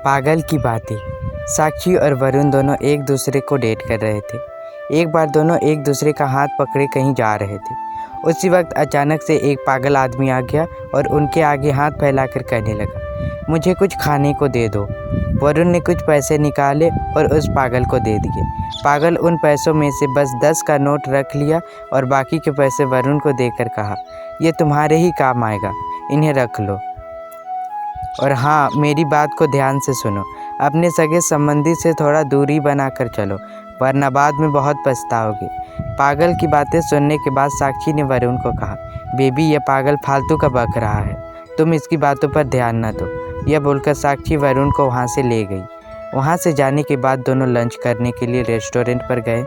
पागल की बातें। साक्षी और वरुण दोनों एक दूसरे को डेट कर रहे थे। एक बार दोनों एक दूसरे का हाथ पकड़े कहीं जा रहे थे। उसी वक्त अचानक से एक पागल आदमी आ गया और उनके आगे हाथ फैलाकर कहने लगा, मुझे कुछ खाने को दे दो। वरुण ने कुछ पैसे निकाले और उस पागल को दे दिए। पागल उन पैसों में से बस 10 का नोट रख लिया और बाकी के पैसे वरुण को देकर कहा, ये तुम्हारे ही काम आएगा, इन्हें रख लो। और हाँ, मेरी बात को ध्यान से सुनो, अपने सगे संबंधी से थोड़ा दूरी बनाकर चलो, वरना बाद में बहुत पछताओगे। पागल की बातें सुनने के बाद साक्षी ने वरुण को कहा, बेबी ये पागल फालतू का बक रहा है, तुम इसकी बातों पर ध्यान न दो। यह बोलकर साक्षी वरुण को वहाँ से ले गई। वहाँ से जाने के बाद दोनों लंच करने के लिए रेस्टोरेंट पर गए।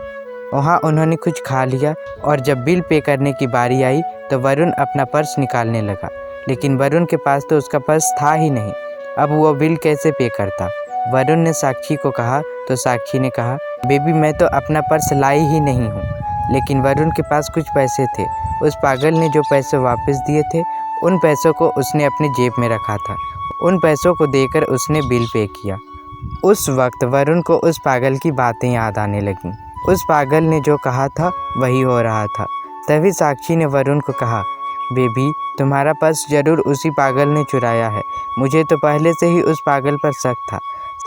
वहाँ उन्होंने कुछ खा लिया और जब बिल पे करने की बारी आई तो वरुण अपना पर्स निकालने लगा, लेकिन वरुण के पास तो उसका पर्स था ही नहीं। अब वो बिल कैसे पे करता? वरुण ने साक्षी को कहा तो साक्षी ने कहा, बेबी मैं तो अपना पर्स लाई ही नहीं हूँ। लेकिन वरुण के पास कुछ पैसे थे। उस पागल ने जो पैसे वापस दिए थे उन पैसों को उसने अपनी जेब में रखा था। उन पैसों को देकर उसने बिल पे किया। उस वक्त वरुण को उस पागल की बातें याद आने लगीं। उस पागल ने जो कहा था वही हो रहा था। तभी साक्षी ने वरुण को कहा, बेबी तुम्हारा पर्स जरूर उसी पागल ने चुराया है, मुझे तो पहले से ही उस पागल पर शक था।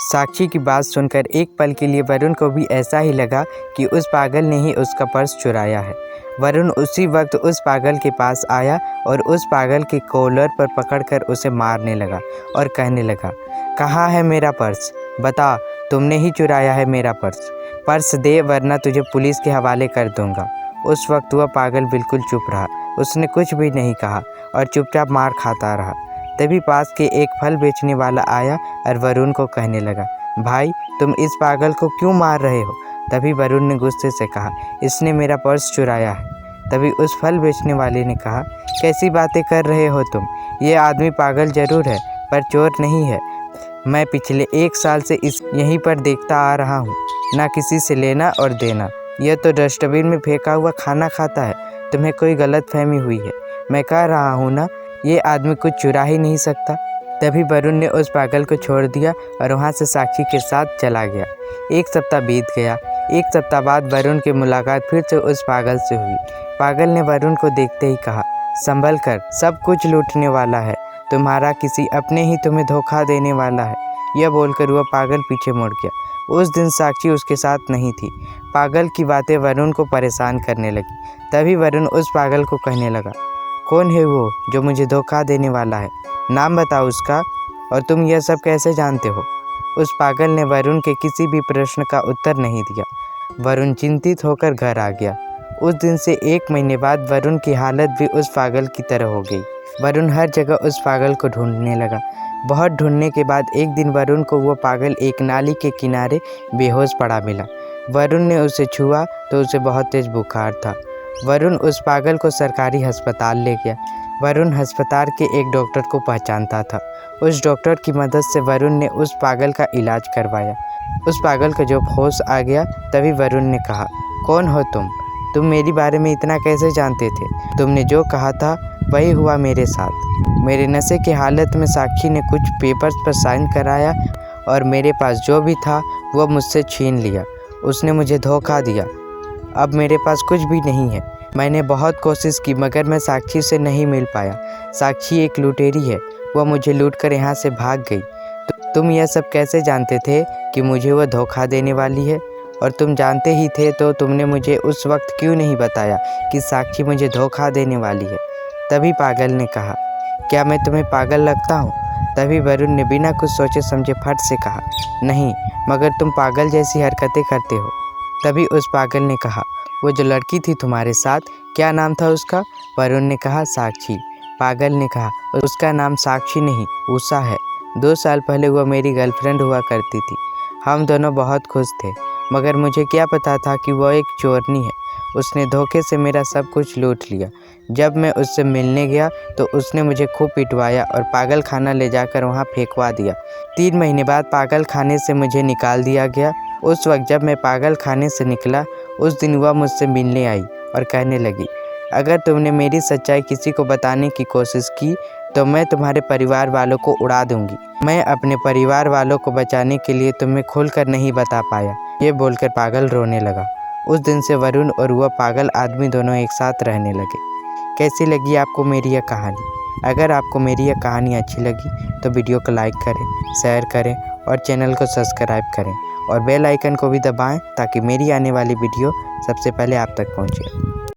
साक्षी की बात सुनकर एक पल के लिए वरुण को भी ऐसा ही लगा कि उस पागल ने ही उसका पर्स चुराया है। वरुण उसी वक्त उस पागल के पास आया और उस पागल के कॉलर पर पकड़कर उसे मारने लगा और कहने लगा, कहाँ है मेरा पर्स? बता, तुमने ही चुराया है मेरा पर्स। पर्स दे वरना तुझे पुलिस के हवाले कर दूंगा। उस वक्त वह पागल बिल्कुल चुप रहा, उसने कुछ भी नहीं कहा और चुपचाप मार खाता रहा। तभी पास के एक फल बेचने वाला आया और वरुण को कहने लगा, भाई तुम इस पागल को क्यों मार रहे हो? तभी वरुण ने गुस्से से कहा, इसने मेरा पर्स चुराया है। तभी उस फल बेचने वाले ने कहा, कैसी बातें कर रहे हो तुम? ये आदमी पागल जरूर है पर चोर नहीं है। मैं पिछले 1 साल से यहीं पर देखता आ रहा हूँ, ना किसी से लेना और देना। यह तो डस्टबिन में फेंका हुआ खाना खाता है। तुम्हें कोई गलतफहमी हुई है। मैं कह रहा हूँ ना, ये आदमी कुछ चुरा ही नहीं सकता। तभी वरुण ने उस पागल को छोड़ दिया और वहाँ से साक्षी के साथ चला गया। 1 सप्ताह बीत गया। 1 सप्ताह बाद वरुण की मुलाकात फिर से उस पागल से हुई। पागल ने वरुण को देखते ही कहा, संभल कर, सब कुछ लूटने वाला है, तुम्हारा किसी अपने ही तुम्हें धोखा देने वाला है। यह बोलकर वह पागल पीछे मुड़ गया। उस दिन साक्षी उसके साथ नहीं थी। पागल की बातें वरुण को परेशान करने लगी। तभी वरुण उस पागल को कहने लगा, कौन है वो जो मुझे धोखा देने वाला है? नाम बताओ उसका, और तुम यह सब कैसे जानते हो? उस पागल ने वरुण के किसी भी प्रश्न का उत्तर नहीं दिया। वरुण चिंतित होकर घर आ गया। उस दिन से 1 महीने बाद वरुण की हालत भी उस पागल की तरह हो गई। वरुण हर जगह उस पागल को ढूंढने लगा। बहुत ढूंढने के बाद एक दिन वरुण को वो पागल एक नाली के किनारे बेहोश पड़ा मिला। वरुण ने उसे छुआ तो उसे बहुत तेज बुखार था। वरुण उस पागल को सरकारी अस्पताल ले गया। वरुण अस्पताल के एक डॉक्टर को पहचानता था। उस डॉक्टर की मदद से वरुण ने उस पागल का इलाज करवाया। उस पागल को जब होश आ गया तभी वरुण ने कहा, कौन हो तुम? तुम मेरे बारे में इतना कैसे जानते थे? तुमने जो कहा था वही हुआ मेरे साथ। मेरे नशे की हालत में साक्षी ने कुछ पेपर्स पर साइन कराया और मेरे पास जो भी था वो मुझसे छीन लिया। उसने मुझे धोखा दिया। अब मेरे पास कुछ भी नहीं है। मैंने बहुत कोशिश की मगर मैं साक्षी से नहीं मिल पाया। साक्षी एक लुटेरी है, वह मुझे लूटकर यहाँ से भाग गई। तुम यह सब कैसे जानते थे कि मुझे वह धोखा देने वाली है? और तुम जानते ही थे तो तुमने मुझे उस वक्त क्यों नहीं बताया कि साक्षी मुझे धोखा देने वाली है? तभी पागल ने कहा, क्या मैं तुम्हें पागल लगता हूँ? तभी वरुण ने बिना कुछ सोचे समझे फट से कहा, नहीं, मगर तुम पागल जैसी हरकतें करते हो। तभी उस पागल ने कहा, वो जो लड़की थी तुम्हारे साथ, क्या नाम था उसका? वरुण ने कहा, साक्षी। पागल ने कहा, उसका नाम साक्षी नहीं, उषा है। 2 साल पहले वह मेरी गर्लफ्रेंड हुआ करती थी। हम दोनों बहुत खुश थे, मगर मुझे क्या पता था कि वह एक चोरनी है। उसने धोखे से मेरा सब कुछ लूट लिया। जब मैं उससे मिलने गया तो उसने मुझे खूब पिटवाया और पागल खाना ले जाकर वहाँ फेंकवा दिया। 3 महीने बाद पागल खाने से मुझे निकाल दिया गया। उस वक्त जब मैं पागल खाने से निकला, उस दिन वह मुझसे मिलने आई और कहने लगी, अगर तुमने मेरी सच्चाई किसी को बताने की कोशिश की तो मैं तुम्हारे परिवार वालों को उड़ा दूंगी। मैं अपने परिवार वालों को बचाने के लिए तुम्हें खुलकर नहीं बता पाया। ये बोलकर पागल रोने लगा। उस दिन से वरुण और वह पागल आदमी दोनों एक साथ रहने लगे। कैसी लगी आपको मेरी यह कहानी? अगर आपको मेरी यह कहानी अच्छी लगी तो वीडियो को लाइक करें, शेयर करें और चैनल को सब्सक्राइब करें और बेल आइकन को भी दबाएं ताकि मेरी आने वाली वीडियो सबसे पहले आप तक पहुंचे।